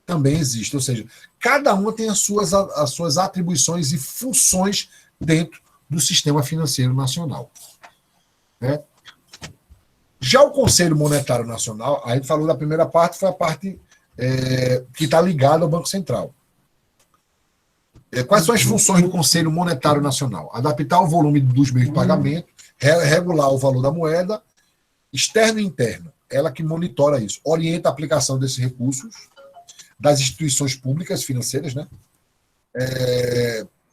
também existe. Ou seja, cada uma tem as suas atribuições e funções dentro do sistema financeiro nacional. Né? Já o Conselho Monetário Nacional, a gente falou da primeira parte, foi a parte que está ligada ao Banco Central. Quais são as funções do Conselho Monetário Nacional? Adaptar o volume dos meios de pagamento, regular o valor da moeda, externo e interno. Ela que monitora isso, orienta a aplicação desses recursos das instituições públicas financeiras, né?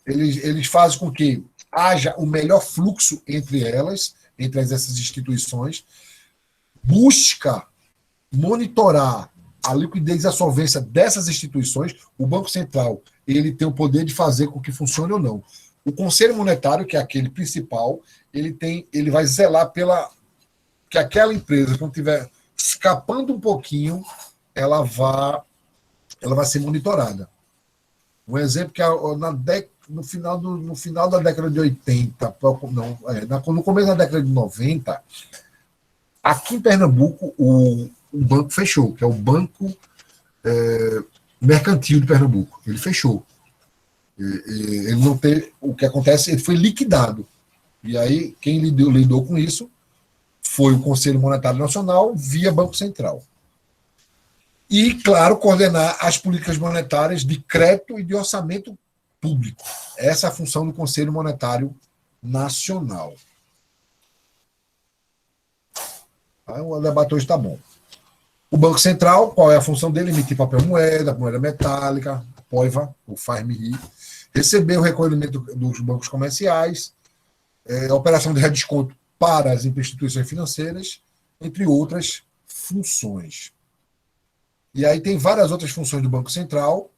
Eles fazem com que haja o melhor fluxo entre elas, entre essas instituições, busca monitorar a liquidez e a solvência dessas instituições. O Banco Central, ele tem o poder de fazer com que funcione ou não. O Conselho Monetário, que é aquele principal, ele vai zelar pela que aquela empresa, quando estiver escapando um pouquinho, ela vai ser monitorada. Um exemplo que no final da década de 80, no começo da década de 90, aqui em Pernambuco, o banco fechou, que é o Banco Mercantil de Pernambuco. Ele fechou. Ele não tem, o que acontece, ele foi liquidado. E aí, quem lidou com isso foi o Conselho Monetário Nacional via Banco Central. E, claro, coordenar as políticas monetárias de crédito e de orçamento público. Essa é a função do Conselho Monetário Nacional. O debate hoje está bom. O Banco Central, qual é a função dele? Emitir papel moeda metálica, POIVA, o faz-me rir, receber o recolhimento dos bancos comerciais, a operação de redesconto para as instituições financeiras, entre outras funções. E aí tem várias outras funções do Banco Central,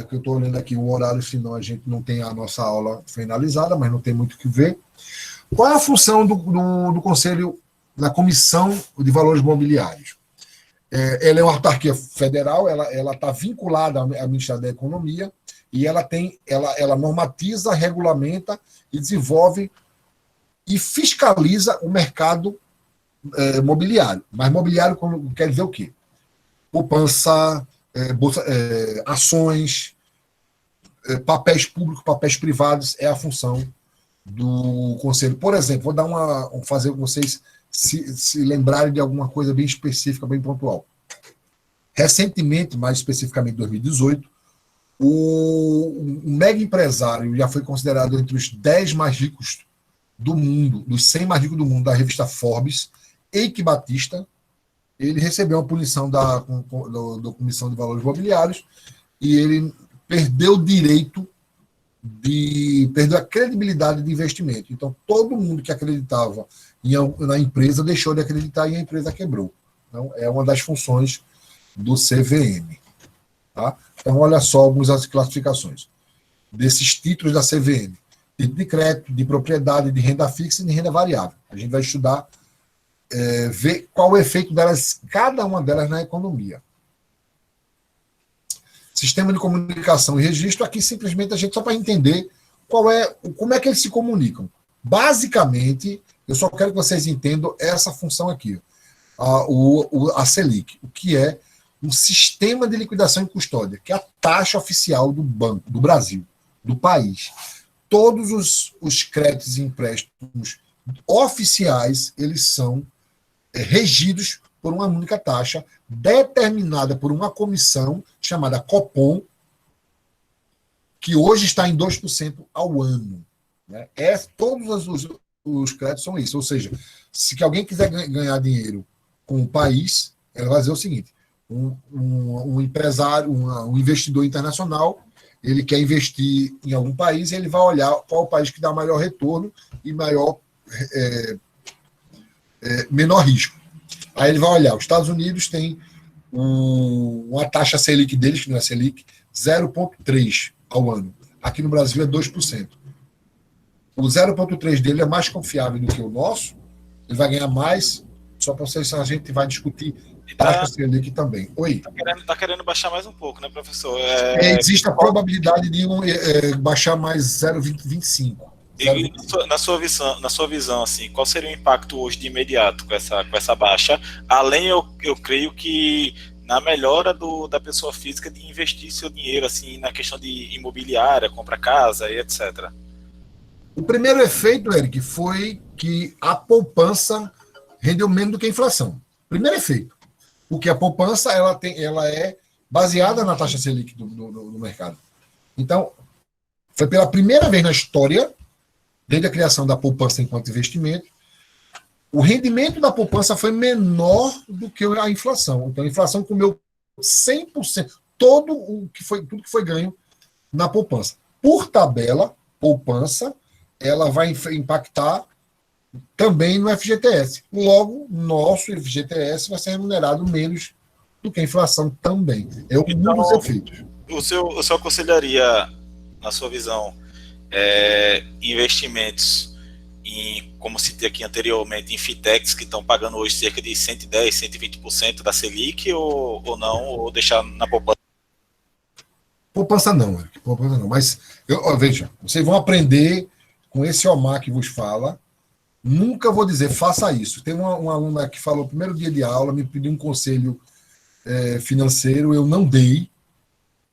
que eu estou olhando aqui o horário, senão a gente não tem a nossa aula finalizada, mas não tem muito o que ver. Qual é a função do Conselho, da Comissão de Valores Mobiliários? Ela é uma autarquia federal, ela está vinculada ao Ministério da Economia, e ela normatiza, regulamenta e desenvolve e fiscaliza o mercado mobiliário. Mas mobiliário quer dizer o quê? Poupança, ações, papéis públicos, papéis privados, é a função do Conselho. Por exemplo, vou fazer com vocês se lembrarem de alguma coisa bem específica, bem pontual. Recentemente, mais especificamente em 2018, um mega empresário já foi considerado entre os 10 mais ricos do mundo, dos 100 mais ricos do mundo, da revista Forbes, Eike Batista. Ele recebeu uma punição da Comissão de Valores Mobiliários e ele perdeu o direito perdeu a credibilidade de investimento. Então, todo mundo que acreditava na empresa deixou de acreditar e a empresa quebrou. Então, é uma das funções do CVM. Tá? Então, olha só algumas classificações desses títulos da CVM. Título de crédito, de propriedade, de renda fixa e de renda variável. A gente vai estudar, ver qual o efeito delas, cada uma delas na economia. Sistema de comunicação e registro, aqui simplesmente a gente só para entender como é que eles se comunicam. Basicamente, eu só quero que vocês entendam essa função aqui, a Selic, o que é um sistema de liquidação e custódia, que é a taxa oficial do banco, do Brasil, do país. Todos os créditos e empréstimos oficiais, eles são regidos por uma única taxa, determinada por uma comissão chamada Copom, que hoje está em 2% ao ano. Né? Todos os créditos são isso. Ou seja, se alguém quiser ganhar dinheiro com o país, ela vai fazer o seguinte: um empresário, um investidor internacional, ele quer investir em algum país, ele vai olhar qual o país que dá maior retorno e menor risco. Aí ele vai olhar, os Estados Unidos tem uma taxa Selic deles, que não é Selic, 0,3% ao ano. Aqui no Brasil é 2%. O 0,3% dele é mais confiável do que o nosso, ele vai ganhar mais, só para vocês, a gente vai discutir taxa Selic também. Oi? Tá querendo baixar mais um pouco, né, professor? Existe a probabilidade de baixar mais 0,25%. E na sua visão, assim, qual seria o impacto hoje de imediato com essa baixa? Além, eu creio que na melhora da pessoa física de investir seu dinheiro assim na questão de imobiliária, comprar casa e etc. O primeiro efeito, Eric, foi que a poupança rendeu menos do que a inflação. Primeiro efeito. Porque a poupança ela é baseada na taxa Selic do mercado. Então, foi pela primeira vez na história, desde a criação da poupança enquanto investimento, o rendimento da poupança foi menor do que a inflação. Então, a inflação comeu 100%, tudo que foi ganho na poupança. Por tabela, poupança, ela vai impactar também no FGTS. Logo, nosso FGTS vai ser remunerado menos do que a inflação também. É um dos efeitos. O senhor aconselharia, na sua visão, investimentos como citei aqui anteriormente, em fintechs que estão pagando hoje cerca de 110%, 120% da Selic ou não, ou deixar na poupança? Poupança não, Eric, poupança não. Mas, veja, vocês vão aprender com esse Omar que vos fala. Nunca vou dizer, faça isso. Tem uma aluna que falou, primeiro dia de aula, me pediu um conselho financeiro, eu não dei,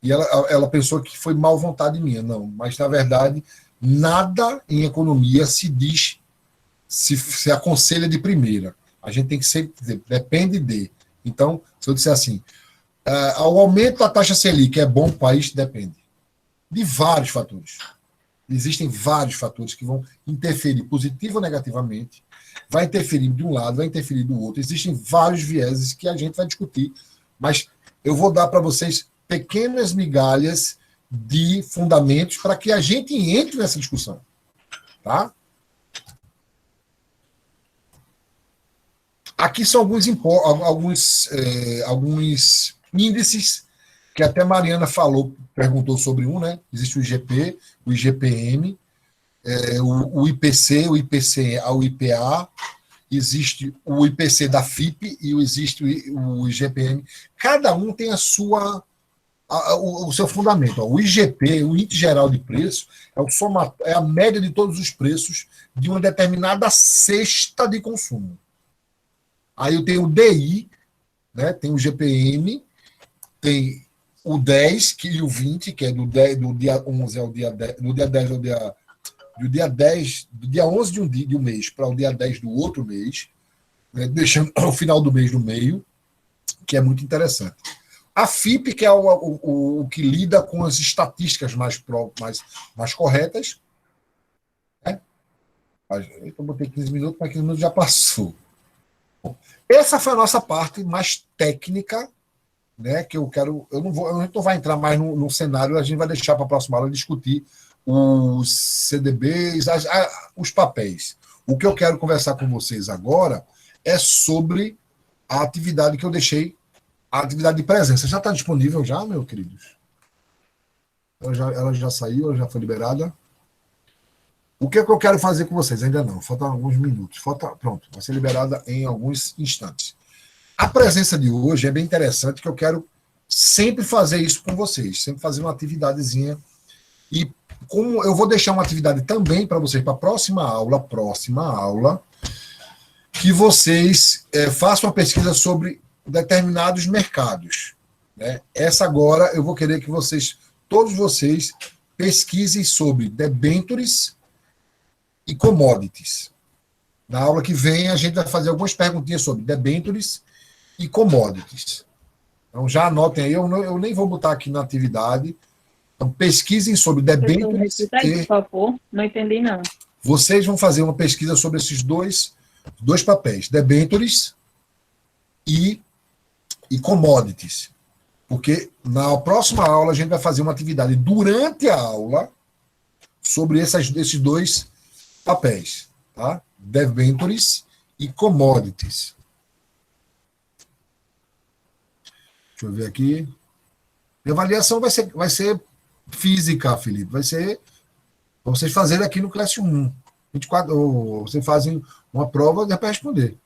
e ela pensou que foi mal vontade minha. Não, mas, na verdade, nada em economia se diz, se aconselha de primeira. A gente tem que sempre dizer, depende de. Então, se eu disser assim, o aumento da taxa Selic é bom para o país, depende de vários fatores. Existem vários fatores que vão interferir positivo ou negativamente, vai interferir de um lado, vai interferir do outro. Existem vários vieses que a gente vai discutir, mas eu vou dar para vocês pequenas migalhas de fundamentos para que a gente entre nessa discussão. Tá? Aqui são alguns índices que até Mariana perguntou sobre né? Existe o IGP, o IGPM, o IPC, o IPCA, o IPA, existe o IPC da FIP e existe o IGPM. Cada um tem o seu fundamento. O IGP, o Índice Geral de Preço, é a média de todos os preços de uma determinada cesta de consumo. Aí eu tenho o DI, né, tem o GPM, tem o 10 e o 20, que é do dia 11 ao dia 10, do dia 10 ao do dia 11 de um mês para o dia 10 do outro mês, né, deixando o final do mês no meio, que é muito interessante. A FIP, que é o que lida com as estatísticas mais corretas. Né? Eu botei 15 minutos, mas 15 minutos já passou. Bom, essa foi a nossa parte mais técnica, né, que eu quero. A gente não vai entrar mais no cenário, a gente vai deixar para a próxima aula discutir os CDBs, os papéis. O que eu quero conversar com vocês agora é sobre a atividade que eu deixei. A atividade de presença já está disponível já, meus queridos? Ela já saiu, ela já foi liberada. O que é que eu quero fazer com vocês? Ainda não, faltam alguns minutos. Pronto, vai ser liberada em alguns instantes. A presença de hoje é bem interessante, que eu quero sempre fazer isso com vocês, sempre fazer uma atividadezinha. E como eu vou deixar uma atividade também para vocês, para a próxima aula, que vocês façam uma pesquisa sobre determinados mercados. Né? Essa agora eu vou querer que todos vocês, pesquisem sobre debentures e commodities. Na aula que vem a gente vai fazer algumas perguntinhas sobre debentures e commodities. Então, já anotem aí, eu nem vou botar aqui na atividade. Então, pesquisem sobre debêntures. Por favor, não entendi, não. Vocês vão fazer uma pesquisa sobre esses dois papéis, debêntures e commodities. Porque na próxima aula a gente vai fazer uma atividade durante a aula sobre esses dois papéis, tá? Debêntures e commodities. Deixa eu ver aqui. A avaliação vai ser física, Felipe. Vai ser para vocês fazerem aqui no Classroom 24, ou vocês fazem uma prova para responder.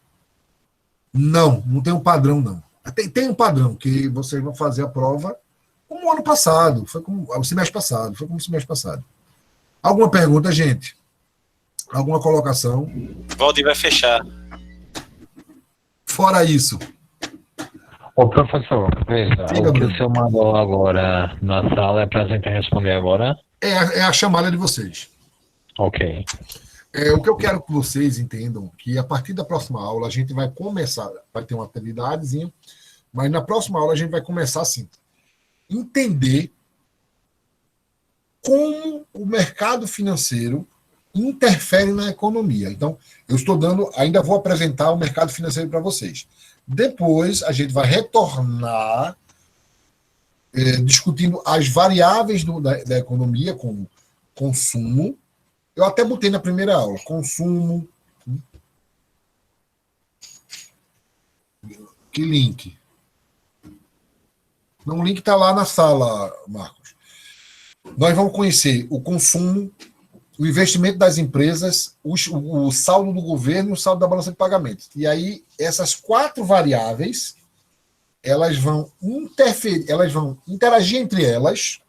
Não tem um padrão, não. Tem um padrão, que vocês vão fazer a prova como o ano passado, foi como o semestre passado. Alguma pergunta, gente? Alguma colocação? Valdir vai fechar. Fora isso. Ô, professor, veja, o que o senhor mandou agora na sala é para a gente responder agora? É a chamada de vocês. Ok. O que eu quero que vocês entendam que a partir da próxima aula a gente vai começar, vai ter uma atividadezinha, mas na próxima aula a gente vai começar assim, entender como o mercado financeiro interfere na economia. Então, eu estou ainda vou apresentar o mercado financeiro para vocês. Depois, a gente vai retornar discutindo as variáveis da economia, como consumo. Eu até botei na primeira aula, consumo. Que link? Não, o link está lá na sala, Marcos. Nós vamos conhecer o consumo, o investimento das empresas, o saldo do governo e o saldo da balança de pagamentos. E aí, essas 4 variáveis, elas vão interagir entre elas,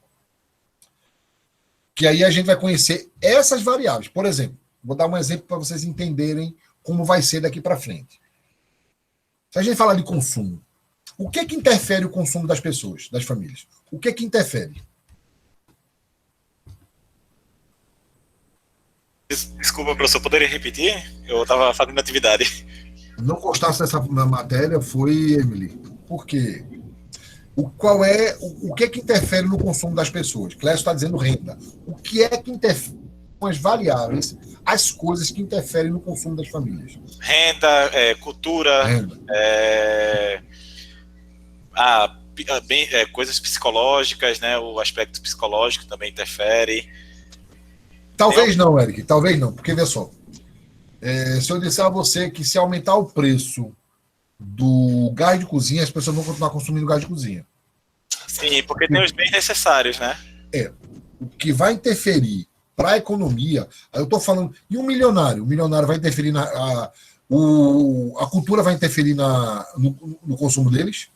que aí a gente vai conhecer essas variáveis. Por exemplo, vou dar um exemplo para vocês entenderem como vai ser daqui para frente. Se a gente falar de consumo, o que interfere o consumo das pessoas, das famílias? O que interfere? Desculpa, professor, poderia repetir? Eu estava fazendo atividade. Não gostasse dessa matéria foi, Emily. Por quê? O que interfere no consumo das pessoas? Clécio está dizendo renda. O que é que interfere com as variáveis, as coisas que interferem no consumo das famílias? Renda, cultura, coisas psicológicas, né? O aspecto psicológico também interfere. Talvez não, Eric, talvez não, porque, veja só, se eu disser a você que se aumentar o preço do gás de cozinha, as pessoas vão continuar consumindo gás de cozinha. Sim, porque tem os bens necessários, né? O que vai interferir para a economia, aí eu estou falando, e o milionário vai interferir a cultura vai interferir no consumo deles?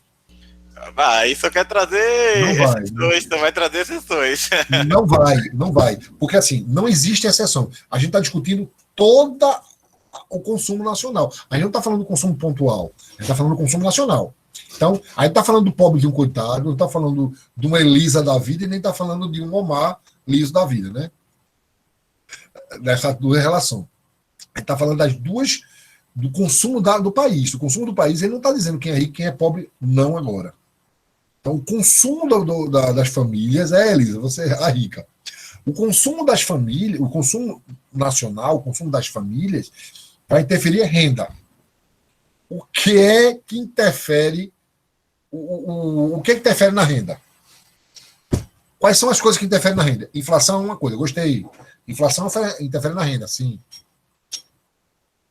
Isso quer trazer exceções, então vai trazer exceções. Não vai. Porque assim, não existe exceção. A gente está discutindo todo o consumo nacional. A gente não está falando do consumo pontual, a gente está falando do consumo nacional. Então, a gente está falando do pobre de um coitado, não está falando de uma Elisa da vida e nem está falando de um Omar liso da vida, né? Dessa duas relação. A gente está falando das duas, do consumo do país. O consumo do país, ele não está dizendo quem é rico, quem é pobre, não agora. Então, o consumo das famílias Elisa, você é a rica. O consumo das famílias, o consumo nacional, o consumo das famílias, vai interferir em renda. O que é que interfere? O que interfere na renda? Quais são as coisas que interferem na renda? Inflação é uma coisa, gostei. Inflação interfere na renda, sim.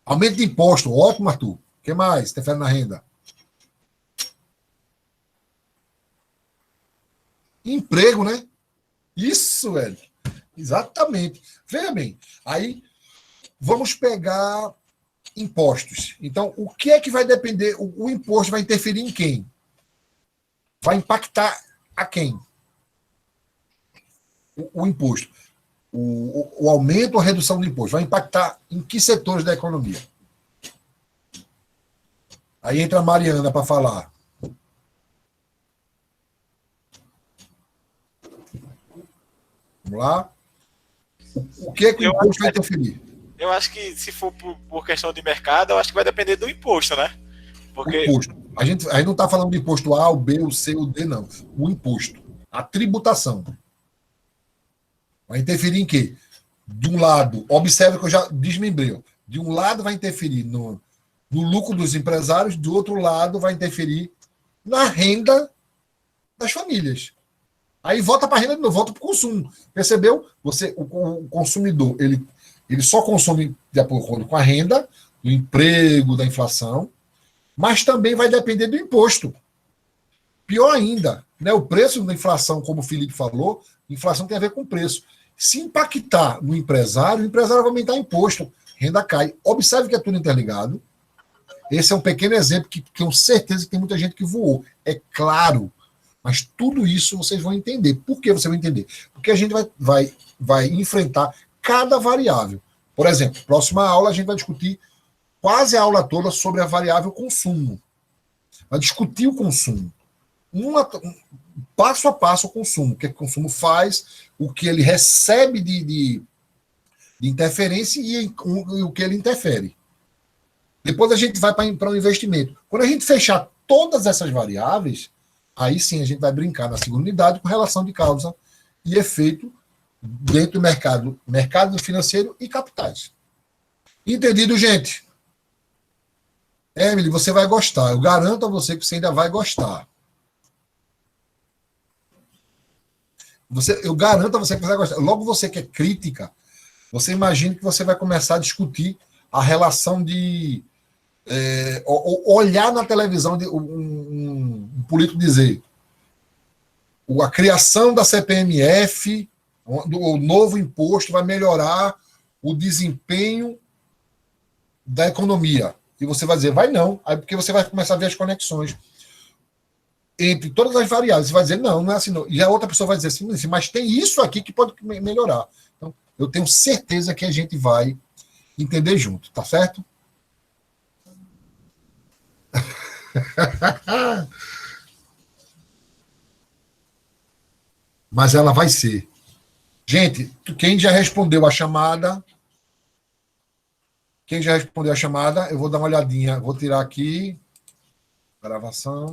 Aumento de imposto, ótimo, Arthur. O que mais interfere na renda? Emprego, né? Isso, velho. Exatamente. Veja bem, aí vamos pegar impostos. Então, o que é que vai depender? O imposto vai interferir em quem? Vai impactar a quem? O imposto. O aumento ou a redução do imposto vai impactar em que setores da economia? Aí entra a Mariana para falar. Vamos lá? O que é que o imposto vai interferir? Eu acho que se for por questão de mercado, eu acho que vai depender do imposto, né? Porque imposto. A gente não está falando de imposto A, o B, o C, o D, não. O imposto. A tributação. Vai interferir em quê? De um lado, observe que eu já desmembrei. De um lado vai interferir no lucro dos empresários, do outro lado vai interferir na renda das famílias. Aí volta para a renda de novo, volta para o consumo. Percebeu? O consumidor, ele só consome de acordo com a renda, do emprego, da inflação, mas também vai depender do imposto. Pior ainda, né? O preço da inflação, como o Felipe falou, inflação tem a ver com preço. Se impactar no empresário, o empresário vai aumentar imposto, renda cai. Observe que é tudo interligado. Esse é um pequeno exemplo que tenho certeza que tem muita gente que voou. É claro, mas tudo isso vocês vão entender. Por que você vai entender? Porque a gente vai enfrentar cada variável. Por exemplo, próxima aula a gente vai discutir quase a aula toda sobre a variável consumo. Vai discutir o consumo. Passo a passo o consumo. O que o consumo faz, o que ele recebe de interferência e o que ele interfere. Depois a gente vai para o investimento. Quando a gente fechar todas essas variáveis, aí sim a gente vai brincar na segunda unidade com relação de causa e efeito dentro do mercado financeiro e capitais. Entendido, gente? Emily, você vai gostar. Eu garanto a você que você ainda vai gostar. Eu garanto a você que você vai gostar. Logo você que é crítica, você imagina que você vai começar a discutir a relação de olhar na televisão um político dizer a criação da CPMF, o novo imposto vai melhorar o desempenho da economia. E você vai dizer, vai não. Aí porque você vai começar a ver as conexões entre todas as variáveis. Você vai dizer, não é assim não. E a outra pessoa vai dizer assim, mas tem isso aqui que pode melhorar. Então, eu tenho certeza que a gente vai entender junto, tá certo? Mas ela vai ser. Gente, quem já respondeu a chamada? Eu vou dar uma olhadinha. Vou tirar aqui. Gravação.